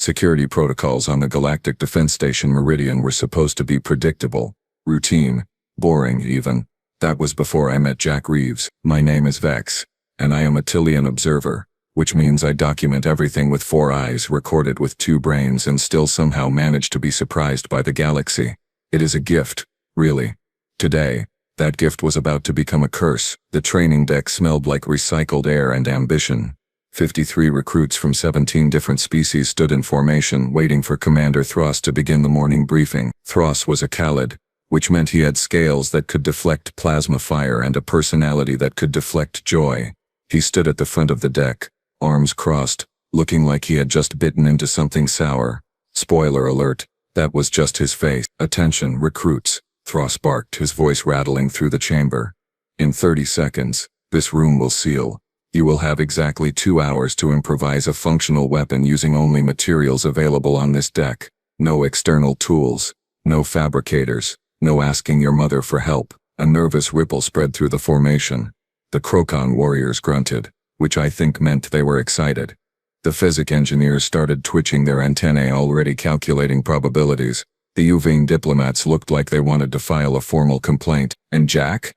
Security protocols on the Galactic Defense Station Meridian were supposed to be predictable, routine, boring even. That was before I met Jack Reeves. My name is Vex, and I am a Tillian observer, which means I document everything with 4 eyes, recorded with 2 brains, and still somehow manage to be surprised by the galaxy. It is a gift, really. Today, that gift was about to become a curse. The training deck smelled like recycled air and ambition. 53 recruits from 17 different species stood in formation, waiting for Commander Thros to begin the morning briefing. Thros was a Khalid, which meant he had scales that could deflect plasma fire and a personality that could deflect joy. He stood at the front of the deck, arms crossed, looking like he had just bitten into something sour. Spoiler alert, that was just his face. "Attention, recruits," Thros barked, his voice rattling through the chamber. "In 30 seconds, this room will seal. You will have exactly 2 hours to improvise a functional weapon using only materials available on this deck. No external tools, no fabricators, no asking your mother for help." A nervous ripple spread through the formation. The Crocon warriors grunted, which I think meant they were excited. The physic engineers started twitching their antennae, already calculating probabilities. The Uvane diplomats looked like they wanted to file a formal complaint. And Jack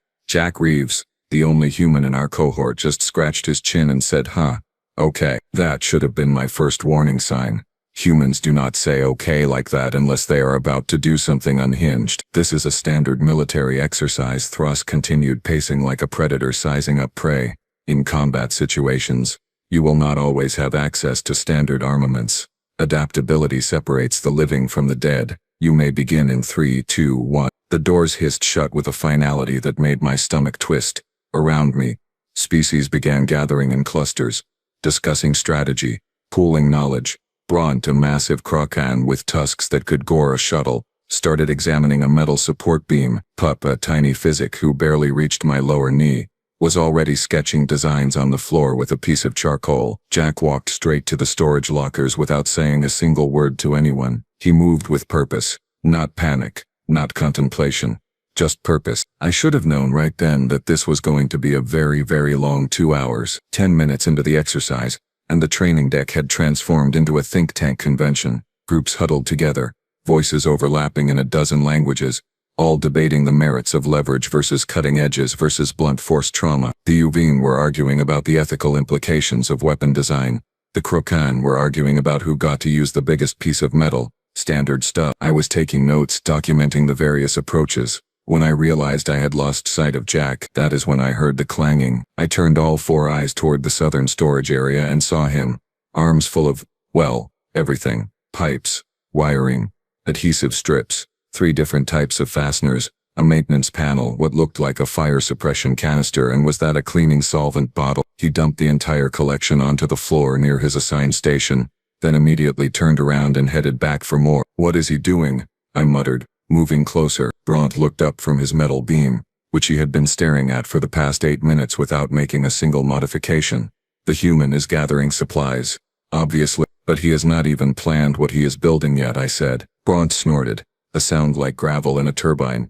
Reeves, the only human in our cohort, just scratched his chin and said, "Huh, okay." That should have been my first warning sign. Humans do not say okay like that unless they are about to do something unhinged. "This is a standard military exercise," Thros continued, pacing like a predator sizing up prey. "In combat situations, you will not always have access to standard armaments. Adaptability separates the living from the dead. You may begin in 3, 2, 1. The doors hissed shut with a finality that made my stomach twist. Around me, species began gathering in clusters, discussing strategy, pooling knowledge. Bront, a massive Crocon with tusks that could gore a shuttle, started examining a metal support beam. Pup, a tiny physic who barely reached my lower knee, was already sketching designs on the floor with a piece of charcoal. Jack walked straight to the storage lockers without saying a single word to anyone. He moved with purpose, not panic, not contemplation, just purpose. I should have known right then that this was going to be a very, very long 2 hours. 10 minutes into the exercise, and the training deck had transformed into a think tank convention. Groups huddled together, voices overlapping in a dozen languages, all debating the merits of leverage versus cutting edges versus blunt force trauma. The Uvane were arguing about the ethical implications of weapon design. The Crocon were arguing about who got to use the biggest piece of metal. Standard stuff. I was taking notes, documenting the various approaches. When I realized I had lost sight of Jack, that is when I heard the clanging. I turned all 4 eyes toward the southern storage area and saw him, arms full of, well, everything. Pipes, wiring, adhesive strips, 3 different types of fasteners, a maintenance panel, what looked like a fire suppression canister, and was that a cleaning solvent bottle? He dumped the entire collection onto the floor near his assigned station, then immediately turned around and headed back for more. "What is he doing?" I muttered, moving closer. Bront looked up from his metal beam, which he had been staring at for the past 8 minutes without making a single modification. "The human is gathering supplies, obviously, but he has not even planned what he is building yet," I said. Bront snorted, a sound like gravel in a turbine.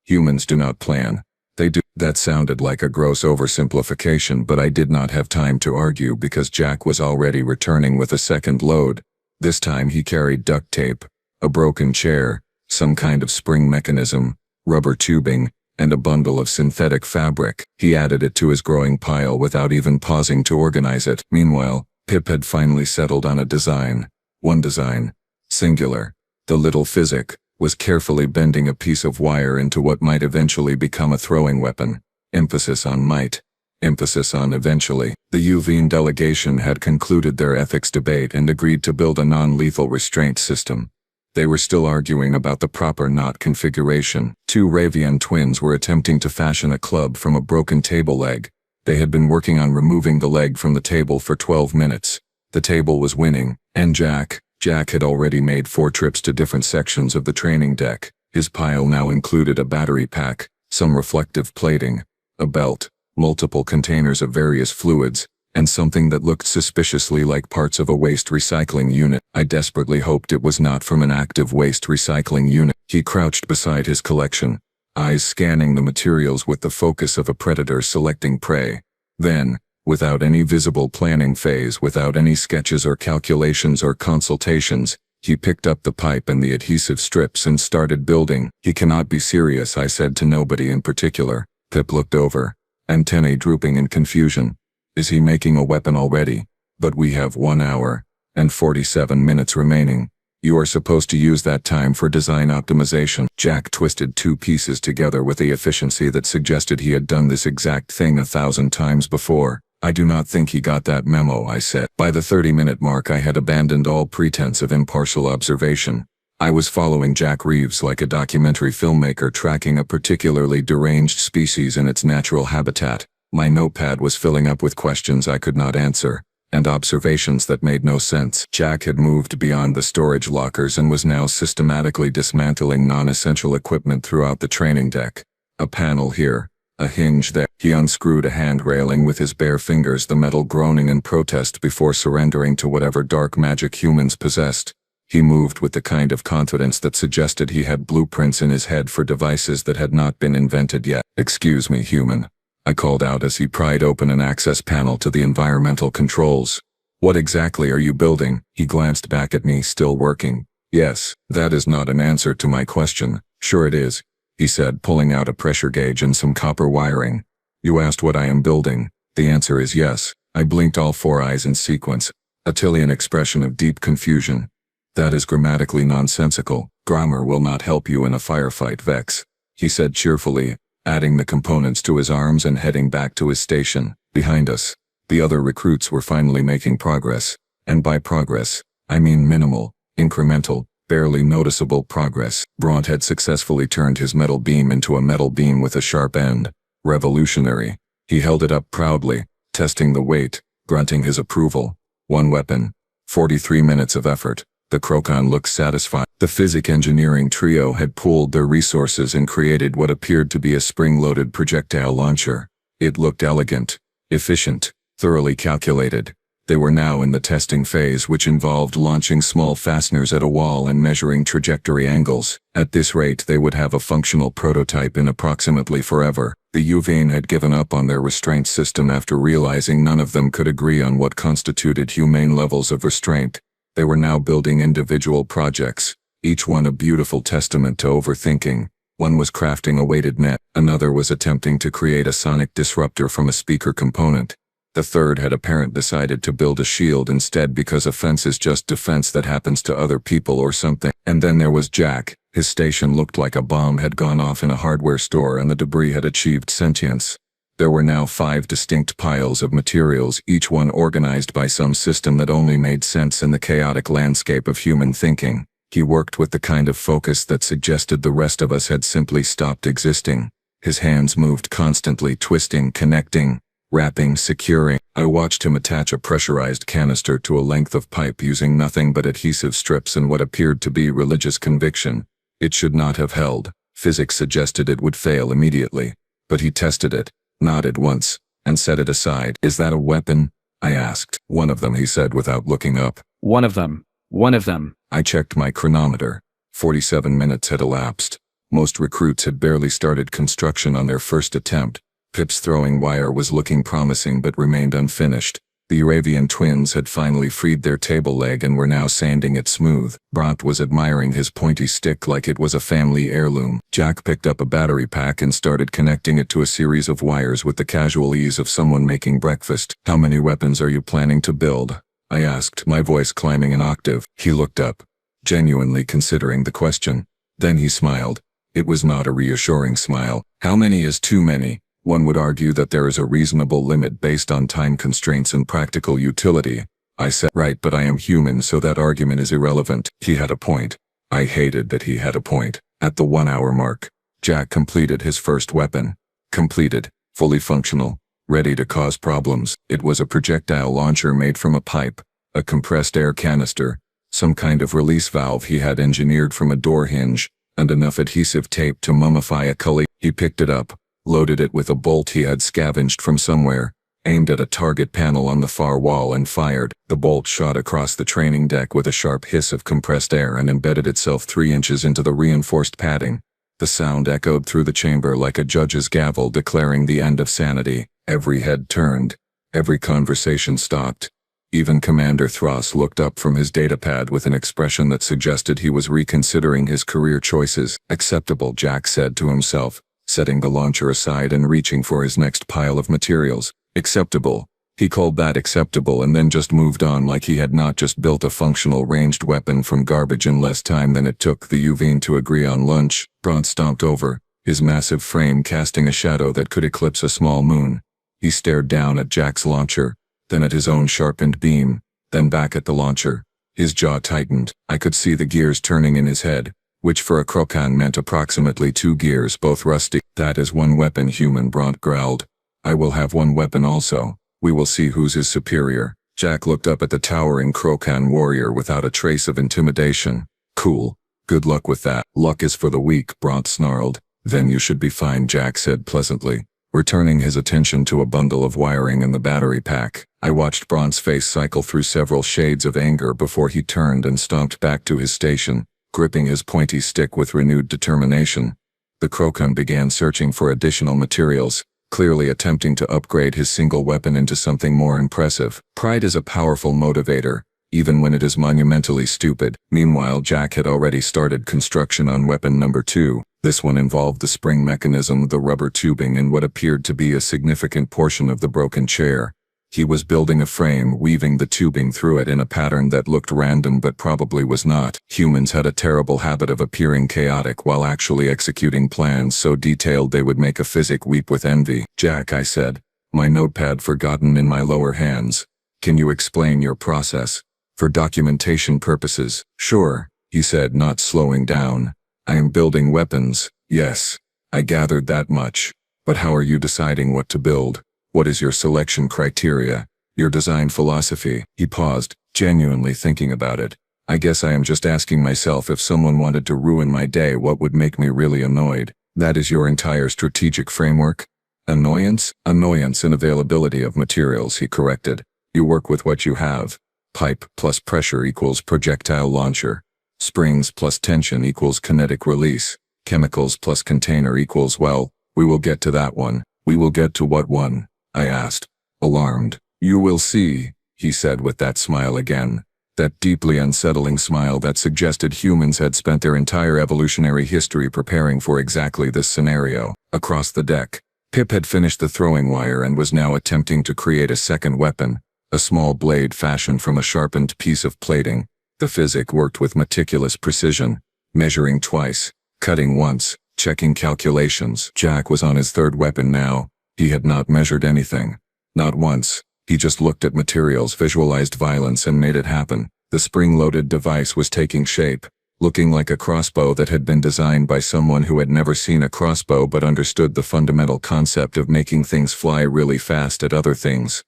"Humans do not plan. They do." That sounded like a gross oversimplification, but I did not have time to argue because Jack was already returning with a second load. This time he carried duct tape, a broken chair, some kind of spring mechanism, rubber tubing, and a bundle of synthetic fabric. He added it to his growing pile without even pausing to organize it. Meanwhile, Pip had finally settled on a design. One design, singular. The little physic was carefully bending a piece of wire into what might eventually become a throwing weapon. Emphasis on might. Emphasis on eventually. The Uvane delegation had concluded their ethics debate and agreed to build a non-lethal restraint system. They were still arguing about the proper knot configuration. 2 Ravian twins were attempting to fashion a club from a broken table leg. They had been working on removing the leg from the table for 12 minutes. The table was winning, and Jack had already made 4 trips to different sections of the training deck. His pile now included a battery pack, some reflective plating, a belt, multiple containers of various fluids, and something that looked suspiciously like parts of a waste recycling unit. I desperately hoped it was not from an active waste recycling unit. He crouched beside his collection, eyes scanning the materials with the focus of a predator selecting prey. Then, Without any visible planning phase, without any sketches or calculations or consultations, he picked up the pipe and the adhesive strips and started building. "He cannot be serious," I said to nobody in particular. Pip looked over, antennae drooping in confusion. "Is he making a weapon already? But we have 1 hour and 47 minutes remaining. You are supposed to use that time for design optimization." Jack twisted 2 pieces together with the efficiency that suggested he had done this exact thing 1,000 times before. "I do not think he got that memo," I said. By the 30-minute mark I had abandoned all pretense of impartial observation. I was following Jack Reeves like a documentary filmmaker tracking a particularly deranged species in its natural habitat. My notepad was filling up with questions I could not answer, and observations that made no sense. Jack had moved beyond the storage lockers and was now systematically dismantling non-essential equipment throughout the training deck. A panel here, a hinge there. He unscrewed a hand railing with his bare fingers, the metal groaning in protest before surrendering to whatever dark magic humans possessed. He moved with the kind of confidence that suggested he had blueprints in his head for devices that had not been invented yet. "Excuse me, human," I called out as he pried open an access panel to the environmental controls. "What exactly are you building?" He glanced back at me, still working. "Yes, that is not an answer to my question." "Sure it is," he said, pulling out a pressure gauge and some copper wiring. "You asked what I am building. The answer is yes." I blinked, all 4 eyes in sequence, a Tillian expression of deep confusion. "That is grammatically nonsensical. Grammar will not help you in a firefight, Vex," he said cheerfully, adding the components to his arms and heading back to his station. Behind us, the other recruits were finally making progress, and by progress, I mean minimal, incremental, barely noticeable progress. Bront had successfully turned his metal beam into a metal beam with a sharp end. Revolutionary. He held it up proudly, testing the weight, grunting his approval. 1 weapon. 43 minutes of effort. The Crocon looked satisfied. The physics engineering trio had pooled their resources and created what appeared to be a spring-loaded projectile launcher. It looked elegant, efficient, thoroughly calculated. They were now in the testing phase, which involved launching small fasteners at a wall and measuring trajectory angles. At this rate, they would have a functional prototype in approximately forever. The Uvane had given up on their restraint system after realizing none of them could agree on what constituted humane levels of restraint. They were now building individual projects, each one a beautiful testament to overthinking. One was crafting a weighted net, another was attempting to create a sonic disruptor from a speaker component. The third had apparently decided to build a shield instead because offense is just defense that happens to other people or something. And then there was Jack. His station looked like a bomb had gone off in a hardware store and the debris had achieved sentience. There were now 5 distinct piles of materials, each one organized by some system that only made sense in the chaotic landscape of human thinking. He worked with the kind of focus that suggested the rest of us had simply stopped existing. His hands moved constantly, twisting, connecting, wrapping, securing. I watched him attach a pressurized canister to a length of pipe using nothing but adhesive strips and what appeared to be religious conviction. It should not have held. Physics suggested it would fail immediately. But he tested it, nodded once, and set it aside. "Is that a weapon?" I asked. "One of them," he said without looking up. One of them. One of them." I checked my chronometer. 47 minutes had elapsed. Most recruits had barely started construction on their first attempt. Pip's throwing wire was looking promising but remained unfinished. The Aravian twins had finally freed their table leg and were now sanding it smooth. Bront was admiring his pointy stick like it was a family heirloom. Jack picked up a battery pack and started connecting it to a series of wires with the casual ease of someone making breakfast. "How many weapons are you planning to build?" I asked, my voice climbing an octave. He looked up, genuinely considering the question. Then he smiled. It was not a reassuring smile. "How many is too many? One would argue that there is a reasonable limit based on time constraints and practical utility." I said, "Right, but I am human, so that argument is irrelevant." He had a point. I hated that he had a point. At the 1-hour mark, Jack completed his first weapon. Completed, fully functional, ready to cause problems. It was a projectile launcher made from a pipe, a compressed air canister, some kind of release valve he had engineered from a door hinge, and enough adhesive tape to mummify a cully. He picked it up, loaded it with a bolt he had scavenged from somewhere, aimed at a target panel on the far wall and fired. The bolt shot across the training deck with a sharp hiss of compressed air and embedded itself 3 inches into the reinforced padding. The sound echoed through the chamber like a judge's gavel declaring the end of sanity. Every head turned. Every conversation stopped. Even Commander Thross looked up from his datapad with an expression that suggested he was reconsidering his career choices. Acceptable, Jack said to himself, setting the launcher aside and reaching for his next pile of materials. Acceptable. He called that acceptable and then just moved on like he had not just built a functional ranged weapon from garbage in less time than it took the Uvine to agree on lunch. Bront stomped over, his massive frame casting a shadow that could eclipse a small moon. He stared down at Jack's launcher, then at his own sharpened beam, then back at the launcher. His jaw tightened. I could see the gears turning in his head, which for a Krokan meant approximately 2 gears, both rusty. That is one weapon, human, Bront growled. I will have one weapon also. We will see whose is superior. Jack looked up at the towering Krokan warrior without a trace of intimidation. Cool. Good luck with that. Luck is for the weak, Bront snarled. Then you should be fine, Jack said pleasantly, returning his attention to a bundle of wiring in the battery pack. I watched Bront's face cycle through several shades of anger before he turned and stomped back to his station, gripping his pointy stick with renewed determination. The Krokan began searching for additional materials, clearly attempting to upgrade his single weapon into something more impressive. Pride is a powerful motivator, even when it is monumentally stupid. Meanwhile, Jack had already started construction on weapon number 2. This one involved the spring mechanism, the rubber tubing, and what appeared to be a significant portion of the broken chair. He was building a frame, weaving the tubing through it in a pattern that looked random but probably was not. Humans had a terrible habit of appearing chaotic while actually executing plans so detailed they would make a physic weep with envy. Jack, I said, my notepad forgotten in my lower hands. Can you explain your process? For documentation purposes. Sure, he said, not slowing down. I am building weapons. Yes, I gathered that much. But how are you deciding what to build? What is your selection criteria? Your design philosophy? He paused, genuinely thinking about it. I guess I am just asking myself, if someone wanted to ruin my day, what would make me really annoyed? That is your entire strategic framework? Annoyance? Annoyance and availability of materials, he corrected. You work with what you have. Pipe plus pressure equals projectile launcher. Springs plus tension equals kinetic release. Chemicals plus container equals, well, we will get to that one. We will get to what one? I asked, alarmed. You will see, he said with that smile again. That deeply unsettling smile that suggested humans had spent their entire evolutionary history preparing for exactly this scenario. Across the deck, Pip had finished the throwing wire and was now attempting to create a second weapon, a small blade fashioned from a sharpened piece of plating. The physic worked with meticulous precision, measuring twice, cutting once, checking calculations. Jack was on his third weapon now. He had not measured anything. Not once. He just looked at materials, visualized violence, and made it happen. The spring-loaded device was taking shape, looking like a crossbow that had been designed by someone who had never seen a crossbow but understood the fundamental concept of making things fly really fast at other things.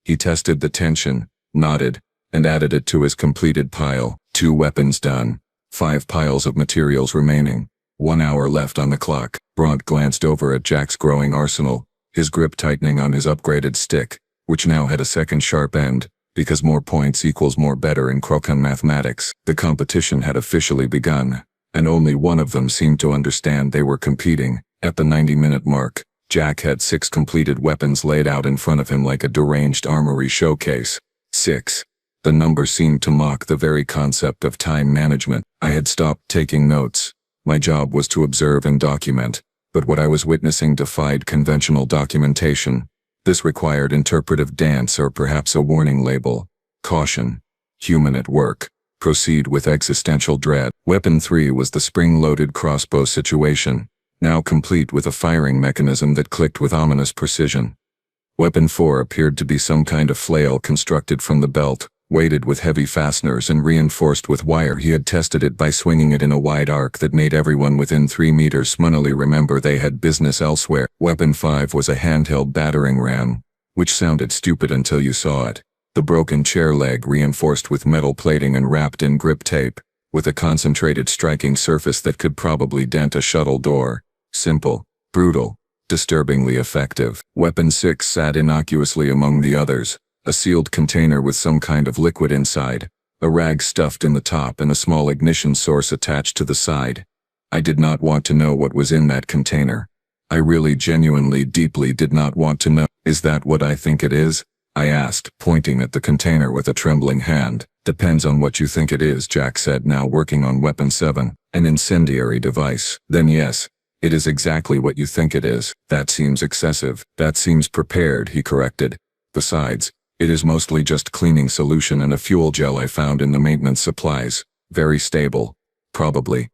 He tested the tension, nodded, and added it to his completed pile. 2 weapons done. 5 piles of materials remaining. 1 hour left on the clock. Bront glanced over at Jack's growing arsenal, his grip tightening on his upgraded stick, which now had a second sharp end, because more points equals more better in Krokan mathematics. The competition had officially begun, and only one of them seemed to understand they were competing. At the 90-minute mark, Jack had 6 completed weapons laid out in front of him like a deranged armory showcase. 6. The number seemed to mock the very concept of time management. I had stopped taking notes. My job was to observe and document, but what I was witnessing defied conventional documentation. This required interpretive dance or perhaps a warning label. Caution. Human at work. Proceed with existential dread. Weapon 3 was the spring-loaded crossbow situation, now complete with a firing mechanism that clicked with ominous precision. Weapon 4 appeared to be some kind of flail constructed from the belt, weighted with heavy fasteners and reinforced with wire. He had tested it by swinging it in a wide arc that made everyone within 3 meters smunnily remember they had business elsewhere. Weapon 5 was a handheld battering ram, which sounded stupid until you saw it. The broken chair leg reinforced with metal plating and wrapped in grip tape, with a concentrated striking surface that could probably dent a shuttle door. Simple, brutal, disturbingly effective. Weapon 6 sat innocuously among the others. A sealed container with some kind of liquid inside, a rag stuffed in the top and a small ignition source attached to the side. I did not want to know what was in that container. I really genuinely deeply did not want to know. Is that what I think it is? I asked, pointing at the container with a trembling hand. Depends on what you think it is, Jack said, now working on Weapon 7, an incendiary device. Then yes, it is exactly what you think it is. That seems excessive. That seems prepared, he corrected. Besides, it is mostly just cleaning solution and a fuel gel I found in the maintenance supplies. Very stable. Probably,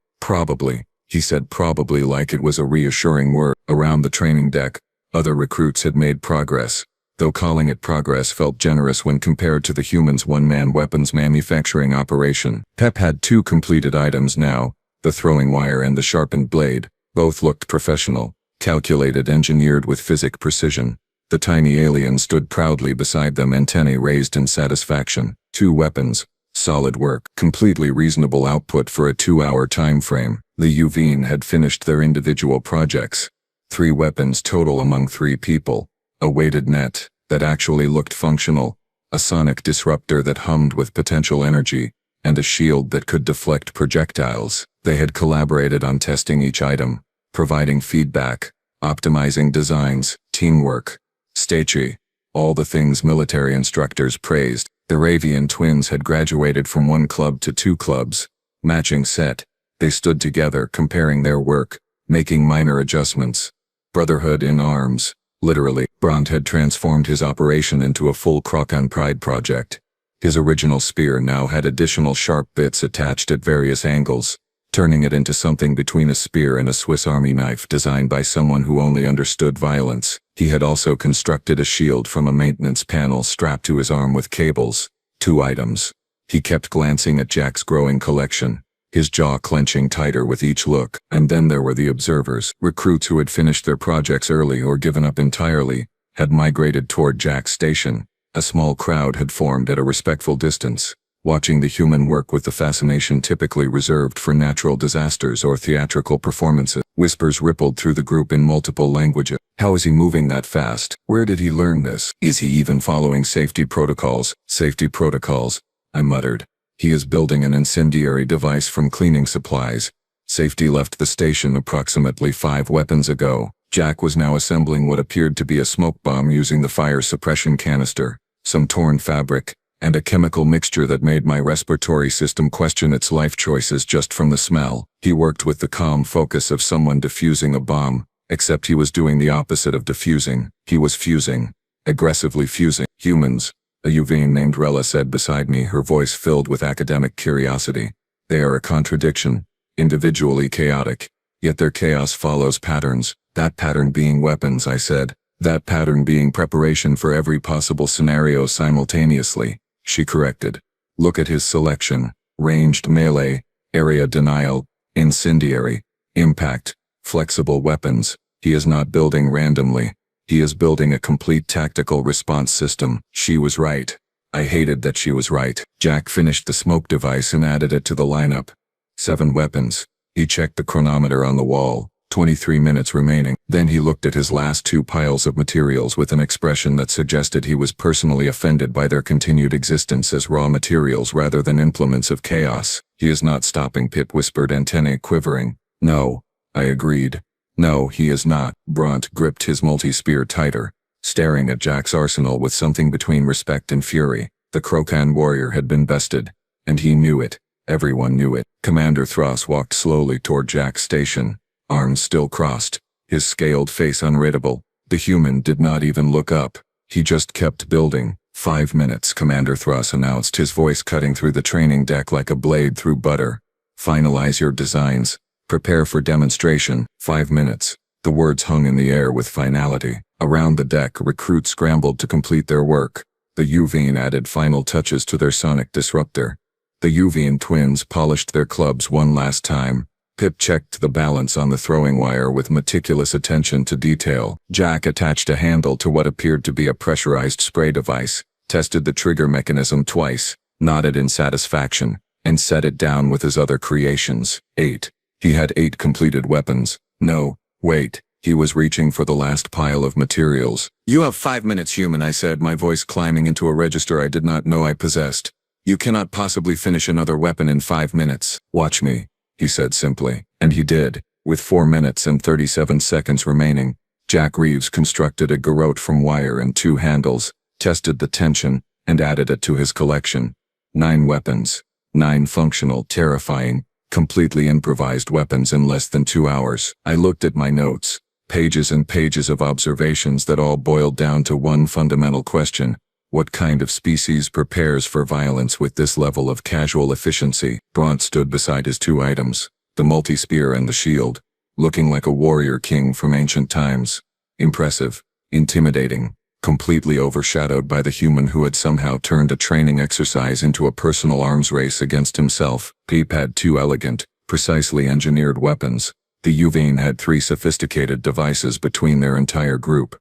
he said, probably like it was a reassuring word. Around the training deck, other recruits had made progress, though calling it progress felt generous when compared to the humans' one-man weapons manufacturing operation. Pep had 2 completed items now, the throwing wire and the sharpened blade. Both looked professional, calculated, engineered with physics precision. The tiny alien stood proudly beside them, antennae raised in satisfaction. 2 weapons. Solid work. Completely reasonable output for a 2-hour time frame. The UVN had finished their individual projects. 3 weapons total among 3 people. A weighted net that actually looked functional, a sonic disruptor that hummed with potential energy, and a shield that could deflect projectiles. They had collaborated on testing each item, providing feedback, optimizing designs, teamwork. Stacey, all the things military instructors praised. The Ravian twins had graduated from 1 club to 2 clubs. Matching set. They stood together, comparing their work, making minor adjustments. Brotherhood in arms. Literally, Bront had transformed his operation into a full Krokan Pride project. His original spear now had additional sharp bits attached at various angles, turning it into something between a spear and a Swiss Army knife designed by someone who only understood violence. He had also constructed a shield from a maintenance panel strapped to his arm with cables. 2 items. He kept glancing at Jack's growing collection, his jaw clenching tighter with each look. And then there were the observers. Recruits who had finished their projects early or given up entirely, had migrated toward Jack's station. A small crowd had formed at a respectful distance, watching the human work with the fascination typically reserved for natural disasters or theatrical performances. Whispers rippled through the group in multiple languages. How is he moving that fast? Where did he learn this? Is he even following safety protocols? Safety protocols, I muttered. He is building an incendiary device from cleaning supplies. Safety left the station approximately 5 weapons ago. Jack was now assembling what appeared to be a smoke bomb using the fire suppression canister, some torn fabric, and a chemical mixture that made my respiratory system question its life choices just from the smell. He worked with the calm focus of someone defusing a bomb, except he was doing the opposite of defusing. He was fusing. Aggressively fusing. Humans, a UVN named Rella said beside me, her voice filled with academic curiosity. They are a contradiction, individually chaotic, yet their chaos follows patterns. That pattern being weapons, I said. That pattern being preparation for every possible scenario simultaneously. She corrected. Look at his selection. Ranged melee, area denial, incendiary, impact, flexible weapons. He is not building randomly. He is building a complete tactical response system. She was right. I hated that she was right. Jack finished the smoke device and added it to the lineup. 7 weapons. He checked the chronometer on the wall. 23 minutes remaining. Then he looked at his last 2 piles of materials with an expression that suggested he was personally offended by their continued existence as raw materials rather than implements of chaos. He is not stopping, Pip whispered, antennae quivering. No, I agreed. No, he is not. Bront gripped his multi-spear tighter, staring at Jack's arsenal with something between respect and fury. The Krokan warrior had been bested, and he knew it. Everyone knew it. Commander Thross walked slowly toward Jack's station, arms still crossed, his scaled face unreadable. The human did not even look up. He just kept building. 5 minutes, Commander Thross announced, his voice cutting through the training deck like a blade through butter. Finalize your designs. Prepare for demonstration. 5 minutes. The words hung in the air with finality. Around the deck, recruits scrambled to complete their work. The UVN added final touches to their sonic disruptor. The UVN twins polished their clubs one last time. Pip checked the balance on the throwing wire with meticulous attention to detail. Jack attached a handle to what appeared to be a pressurized spray device, tested the trigger mechanism twice, nodded in satisfaction, and set it down with his other creations. 8. He had 8 completed weapons. No, wait. He was reaching for the last pile of materials. You have 5 minutes, human, I said, my voice climbing into a register I did not know I possessed. You cannot possibly finish another weapon in 5 minutes. Watch me, he said simply. And he did. With 4 minutes and 37 seconds remaining, Jack Reeves constructed a garrote from wire and 2 handles, tested the tension, and added it to his collection. 9 weapons. 9 functional, terrifying, completely improvised weapons in less than 2 hours. I looked at my notes. Pages and pages of observations that all boiled down to one fundamental question. What kind of species prepares for violence with this level of casual efficiency? Bront stood beside his 2 items, the multi-spear and the shield, looking like a warrior king from ancient times. Impressive, intimidating, completely overshadowed by the human who had somehow turned a training exercise into a personal arms race against himself. Peep had 2 elegant, precisely engineered weapons. The Uvain had 3 sophisticated devices between their entire group.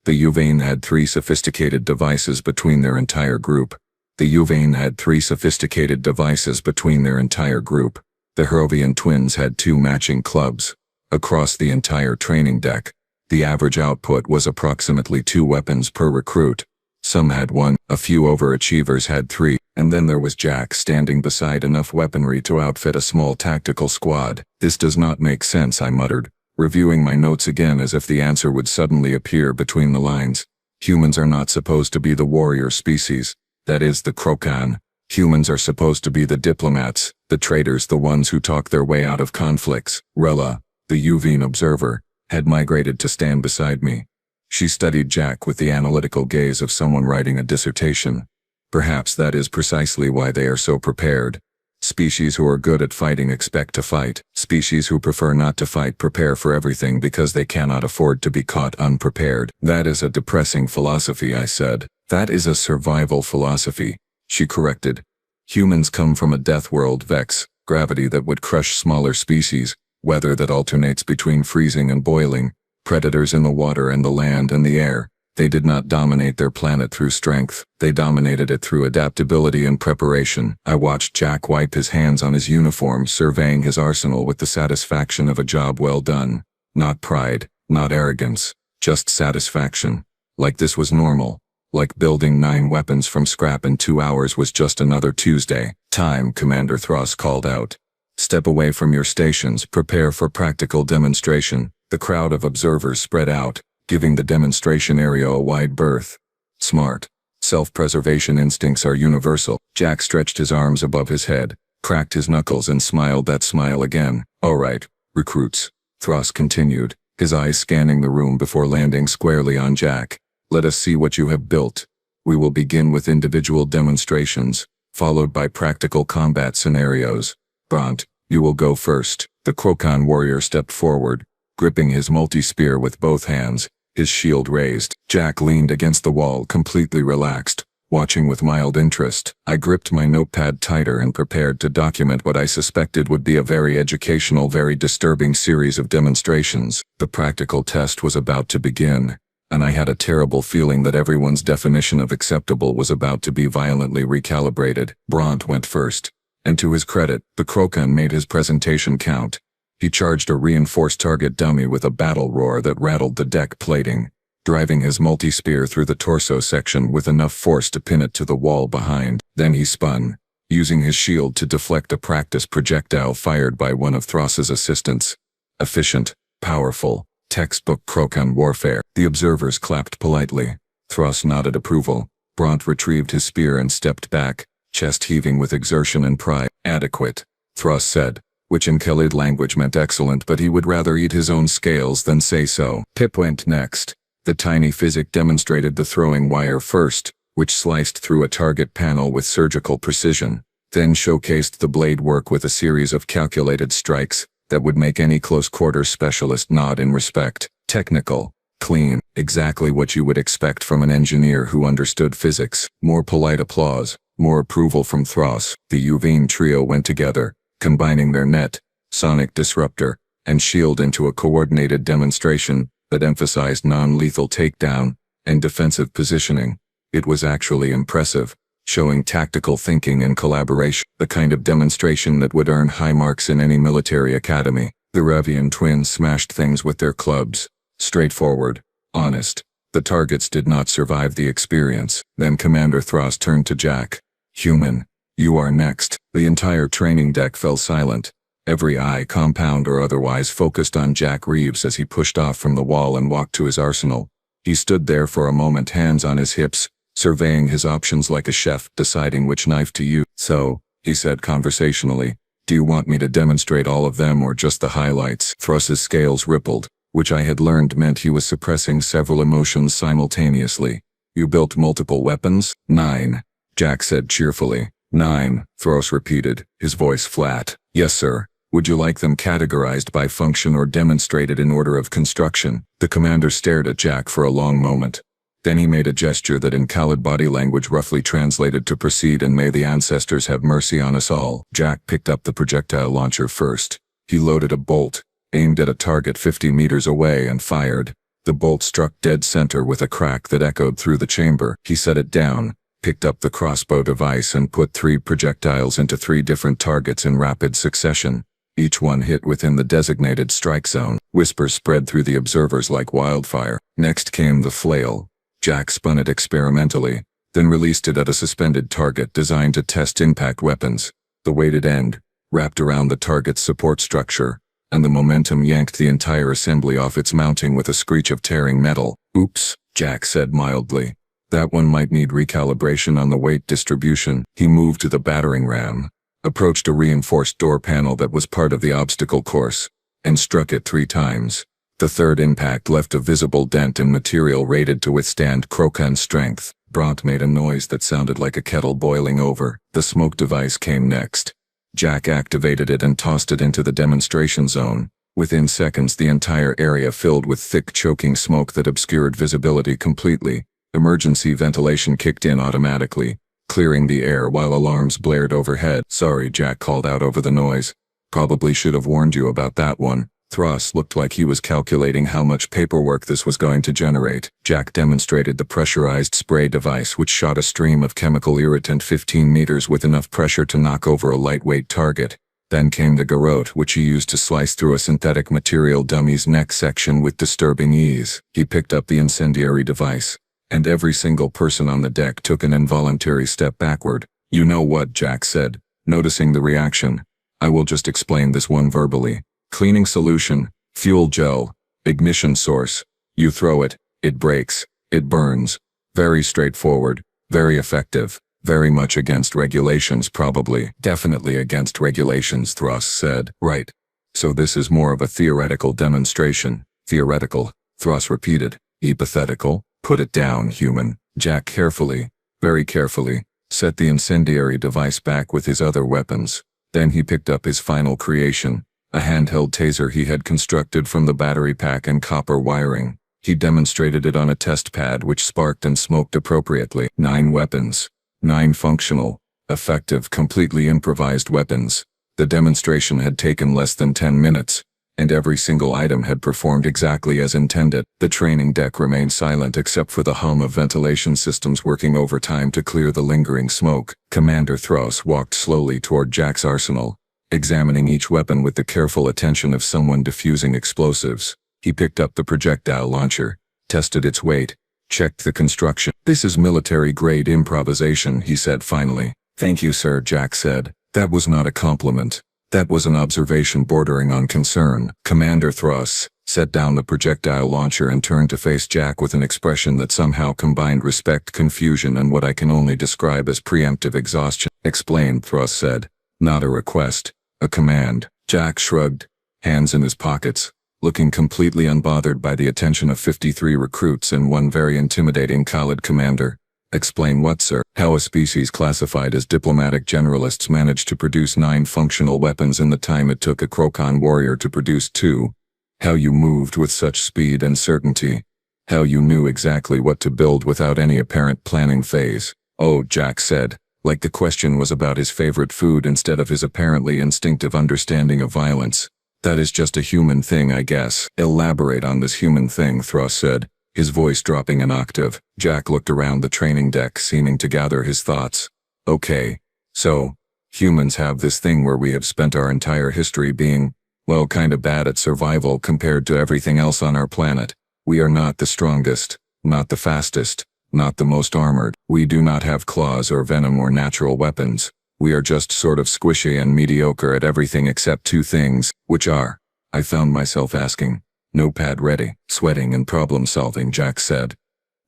The Uvain had 3 sophisticated devices between their entire group. The Uvain had 3 sophisticated devices between their entire group. The Herodian twins had 2 matching clubs. Across the entire training deck, the average output was approximately 2 weapons per recruit. Some had 1, a few overachievers had 3, and then there was Jack standing beside enough weaponry to outfit a small tactical squad. This does not make sense, I muttered, reviewing my notes again as if the answer would suddenly appear between the lines. Humans are not supposed to be the warrior species, that is the Krokan. Humans are supposed to be the diplomats, the traitors, the ones who talk their way out of conflicts. Rella, the Uvain observer, had migrated to stand beside me. She studied Jack with the analytical gaze of someone writing a dissertation. Perhaps that is precisely why they are so prepared. Species who are good at fighting expect to fight. Species who prefer not to fight prepare for everything because they cannot afford to be caught unprepared. That is a depressing philosophy, I said. That is a survival philosophy, she corrected. Humans come from a death world, Vex, gravity that would crush smaller species, weather that alternates between freezing and boiling, predators in the water and the land and the air. They did not dominate their planet through strength, they dominated it through adaptability and preparation. I watched Jack wipe his hands on his uniform, surveying his arsenal with the satisfaction of a job well done. Not pride, not arrogance, just satisfaction. Like this was normal. Like building 9 weapons from scrap in 2 hours was just another Tuesday. Time, Commander Thross called out. Step away from your stations, prepare for practical demonstration. The crowd of observers spread out, giving the demonstration area a wide berth. Smart. Self-preservation instincts are universal. Jack stretched his arms above his head, cracked his knuckles and smiled that smile again. All right, recruits, Thross continued, his eyes scanning the room before landing squarely on Jack. Let us see what you have built. We will begin with individual demonstrations, followed by practical combat scenarios. Bront, you will go first. The Krokan warrior stepped forward, gripping his multi-spear with both hands, his shield raised. Jack leaned against the wall, completely relaxed, watching with mild interest. I gripped my notepad tighter and prepared to document what I suspected would be a very educational, very disturbing series of demonstrations. The practical test was about to begin, and I had a terrible feeling that everyone's definition of acceptable was about to be violently recalibrated. Bront went first, and to his credit, the Krokan made his presentation count. He charged a reinforced target dummy with a battle roar that rattled the deck plating, driving his multi-spear through the torso section with enough force to pin it to the wall behind. Then he spun, using his shield to deflect a practice projectile fired by one of Thross's assistants. Efficient, powerful, textbook Krokan warfare. The observers clapped politely. Thross nodded approval. Bront retrieved his spear and stepped back, chest heaving with exertion and pride. Adequate, Thross said, which in Khalid language meant excellent, but he would rather eat his own scales than say so. Pip went next. The tiny physic demonstrated the throwing wire first, which sliced through a target panel with surgical precision, then showcased the blade work with a series of calculated strikes that would make any close-quarters specialist nod in respect. Technical, clean, exactly what you would expect from an engineer who understood physics. More polite applause, more approval from Thross. The Uvain trio went together, combining their net, sonic disruptor, and shield into a coordinated demonstration that emphasized non-lethal takedown and defensive positioning. It was actually impressive, showing tactical thinking and collaboration, the kind of demonstration that would earn high marks in any military academy. The Revian twins smashed things with their clubs. Straightforward, honest. The targets did not survive the experience. Then Commander Thross turned to Jack. Human, you are next. The entire training deck fell silent. Every eye, compound or otherwise, focused on Jack Reeves as he pushed off from the wall and walked to his arsenal. He stood there for a moment, hands on his hips, surveying his options like a chef deciding which knife to use. So, he said conversationally, do you want me to demonstrate all of them or just the highlights? Thruss's scales rippled, which I had learned meant he was suppressing several emotions simultaneously. You built multiple weapons? 9. Jack said cheerfully. 9, Thruss repeated, his voice flat. Yes, sir. Would you like them categorized by function or demonstrated in order of construction? The commander stared at Jack for a long moment. Then he made a gesture that in Khalid body language roughly translated to proceed and may the ancestors have mercy on us all. Jack picked up the projectile launcher first. He loaded a bolt, aimed at a target 50 meters away and fired. The bolt struck dead center with a crack that echoed through the chamber. He set it down, picked up the crossbow device and put 3 projectiles into 3 different targets in rapid succession. Each one hit within the designated strike zone. Whispers spread through the observers like wildfire. Next came the flail. Jack spun it experimentally, then released it at a suspended target designed to test impact weapons. The weighted end wrapped around the target's support structure, and the momentum yanked the entire assembly off its mounting with a screech of tearing metal. Oops, Jack said mildly. That one might need recalibration on the weight distribution. He moved to the battering ram, approached a reinforced door panel that was part of the obstacle course, and struck it 3 times. The third impact left a visible dent in material rated to withstand Krokan's strength. Bront made a noise that sounded like a kettle boiling over. The smoke device came next. Jack activated it and tossed it into the demonstration zone. Within seconds the entire area filled with thick choking smoke that obscured visibility completely. Emergency ventilation kicked in automatically, clearing the air while alarms blared overhead. Sorry, Jack called out over the noise. Probably should have warned you about that one. Thruss looked like he was calculating how much paperwork this was going to generate. Jack demonstrated the pressurized spray device which shot a stream of chemical irritant 15 meters with enough pressure to knock over a lightweight target. Then came the garrote which he used to slice through a synthetic material dummy's neck section with disturbing ease. He picked up the incendiary device, and every single person on the deck took an involuntary step backward. You know what, Jack said, noticing the reaction. I will just explain this one verbally. Cleaning solution, fuel gel, ignition source. You throw it, it breaks, it burns. Very straightforward, very effective, very much against regulations probably. Definitely against regulations, Thruss said. Right. So this is more of a theoretical demonstration. Theoretical, Thruss repeated. Hypothetical? Put it down, human. Jack carefully, very carefully, set the incendiary device back with his other weapons. Then he picked up his final creation, a handheld taser he had constructed from the battery pack and copper wiring. He demonstrated it on a test pad which sparked and smoked appropriately. 9 weapons. 9 functional, effective, completely improvised weapons. The demonstration had taken less than 10 minutes, and every single item had performed exactly as intended. The training deck remained silent except for the hum of ventilation systems working overtime to clear the lingering smoke. Commander Thruss walked slowly toward Jack's arsenal, examining each weapon with the careful attention of someone diffusing explosives. He picked up the projectile launcher, tested its weight, checked the construction. This is military-grade improvisation, he said finally. Thank you, sir, Jack said. That was not a compliment. That was an observation bordering on concern. Commander Thruss set down the projectile launcher and turned to face Jack with an expression that somehow combined respect, confusion, and what I can only describe as preemptive exhaustion. Explain, Thruss said. Not a request. A command. Jack shrugged, hands in his pockets, looking completely unbothered by the attention of 53 recruits and one very intimidating Khalid commander. Explain what, sir? How a species classified as diplomatic generalists managed to produce 9 functional weapons in the time it took a Krokan warrior to produce 2. How you moved with such speed and certainty. How you knew exactly what to build without any apparent planning phase. Oh, Jack said, like the question was about his favorite food instead of his apparently instinctive understanding of violence. That is just a human thing, I guess. Elaborate on this human thing, Thruss said, his voice dropping an octave. Jack looked around the training deck, seeming to gather his thoughts. Okay, so, humans have this thing where we have spent our entire history being, well, kinda bad at survival compared to everything else on our planet. We are not the strongest, not the fastest, not the most armored. We do not have claws or venom or natural weapons. We are just sort of squishy and mediocre at everything except 2 things, which are, I found myself asking. Notepad ready. Sweating and problem solving, Jack said.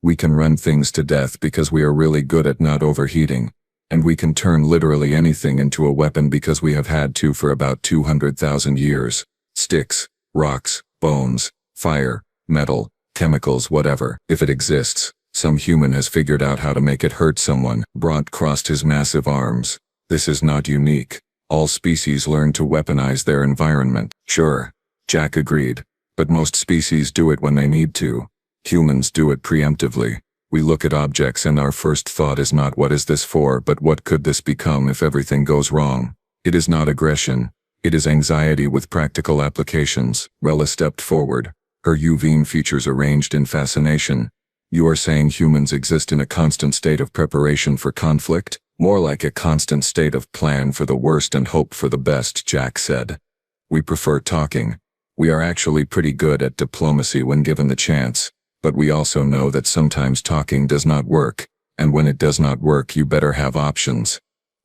We can run things to death because we are really good at not overheating. And we can turn literally anything into a weapon because we have had to for about 200,000 years. Sticks, rocks, bones, fire, metal, chemicals, whatever. If it exists, some human has figured out how to make it hurt someone. Bront crossed his massive arms. This is not unique. All species learn to weaponize their environment. Sure, Jack agreed. But most species do it when they need to. Humans do it preemptively. We look at objects and our first thought is not what is this for, but what could this become if everything goes wrong. It is not aggression. It is anxiety with practical applications. Rella stepped forward, her UV features arranged in fascination. You are saying humans exist in a constant state of preparation for conflict? More like a constant state of plan for the worst and hope for the best, Jack said. We prefer talking. We are actually pretty good at diplomacy when given the chance. But we also know that sometimes talking does not work, and when it does not work you better have options.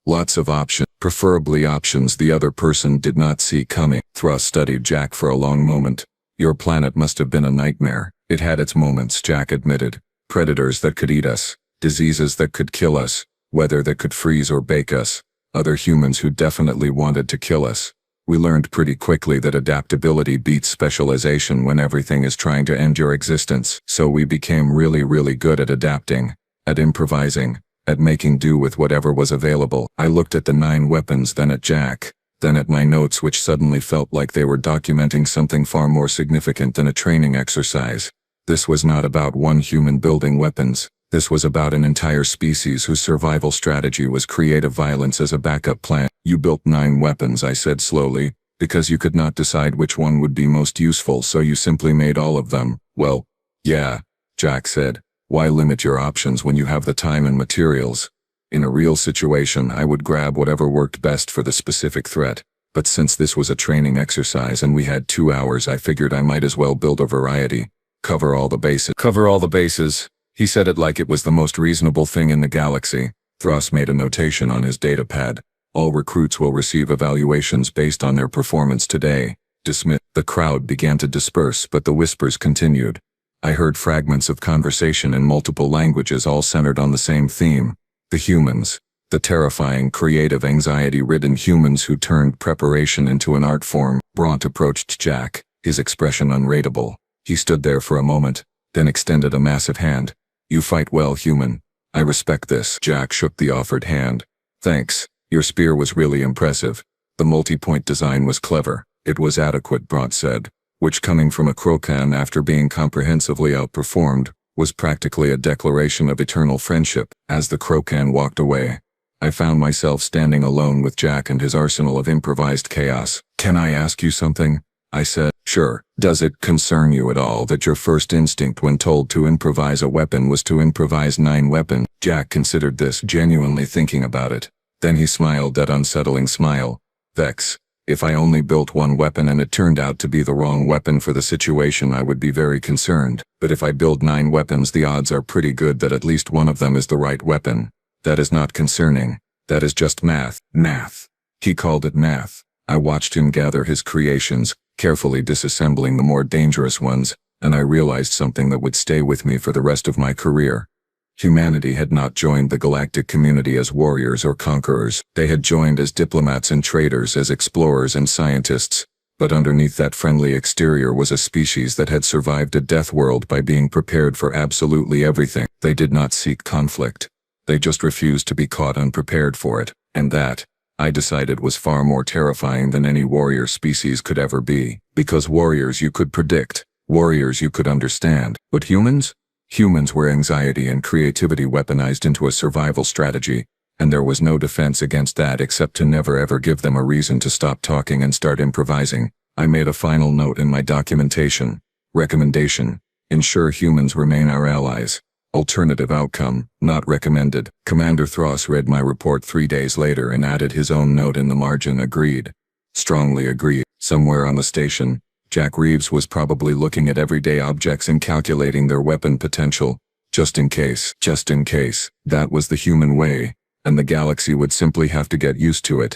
Lots of options, preferably options the other person did not see coming. Thruss studied Jack for a long moment. Your planet must have been a nightmare. It had its moments, Jack admitted. Predators that could eat us, diseases that could kill us, weather that could freeze or bake us, other humans who definitely wanted to kill us. We learned pretty quickly that adaptability beats specialization when everything is trying to end your existence. So we became really good at adapting, at improvising, at making do with whatever was available. I looked at the 9 weapons, then at Jack, then at my notes, which suddenly felt like they were documenting something far more significant than a training exercise. This was not about one human building weapons. This was about an entire species whose survival strategy was creative violence as a backup plan. You built 9 weapons, I said slowly, because you could not decide which one would be most useful, so you simply made all of them. Well, yeah, Jack said. Why limit your options when you have the time and materials? In a real situation, I would grab whatever worked best for the specific threat. But since this was a training exercise and we had 2 hours, I figured I might as well build a variety. Cover all the bases. He said it like it was the most reasonable thing in the galaxy. Thruss made a notation on his datapad. All recruits will receive evaluations based on their performance today. Dismiss. The crowd began to disperse, but the whispers continued. I heard fragments of conversation in multiple languages, all centered on the same theme. The humans. The terrifying, creative, anxiety-ridden humans who turned preparation into an art form. Bront approached Jack, his expression unreadable. He stood there for a moment, then extended a massive hand. You fight well, human. I respect this. Jack shook the offered hand. Thanks. Your spear was really impressive. The multi-point design was clever. It was adequate, Bront said, which, coming from a Krokan after being comprehensively outperformed, was practically a declaration of eternal friendship. As the Krokan walked away, I found myself standing alone with Jack and his arsenal of improvised chaos. Can I ask you something? I said. Sure. Does it concern you at all that your first instinct when told to improvise a weapon was to improvise 9 weapons? Jack considered this, genuinely thinking about it. Then he smiled that unsettling smile. Vex, if I only built 1 weapon and it turned out to be the wrong weapon for the situation, I would be very concerned. But if I build 9 weapons, the odds are pretty good that at least one of them is the right weapon. That is not concerning. That is just math. Math. He called it math. I watched him gather his creations, carefully disassembling the more dangerous ones, and I realized something that would stay with me for the rest of my career. Humanity had not joined the galactic community as warriors or conquerors. They had joined as diplomats and traders, as explorers and scientists. But underneath that friendly exterior was a species that had survived a death world by being prepared for absolutely everything. They did not seek conflict. They just refused to be caught unprepared for it. And that, I decided, was far more terrifying than any warrior species could ever be. Because warriors you could predict. Warriors you could understand. But humans? Humans were anxiety and creativity weaponized into a survival strategy, and there was no defense against that except to never ever give them a reason to stop talking and start improvising. I made a final note in my documentation. Recommendation: ensure humans remain our allies. Alternative outcome: not recommended. Commander Thruss read my report 3 days later and added his own note in the margin. Agreed. Strongly agreed. Somewhere on the station, Jack Reeves was probably looking at everyday objects and calculating their weapon potential. Just in case. Just in case. That was the human way, and the galaxy would simply have to get used to it.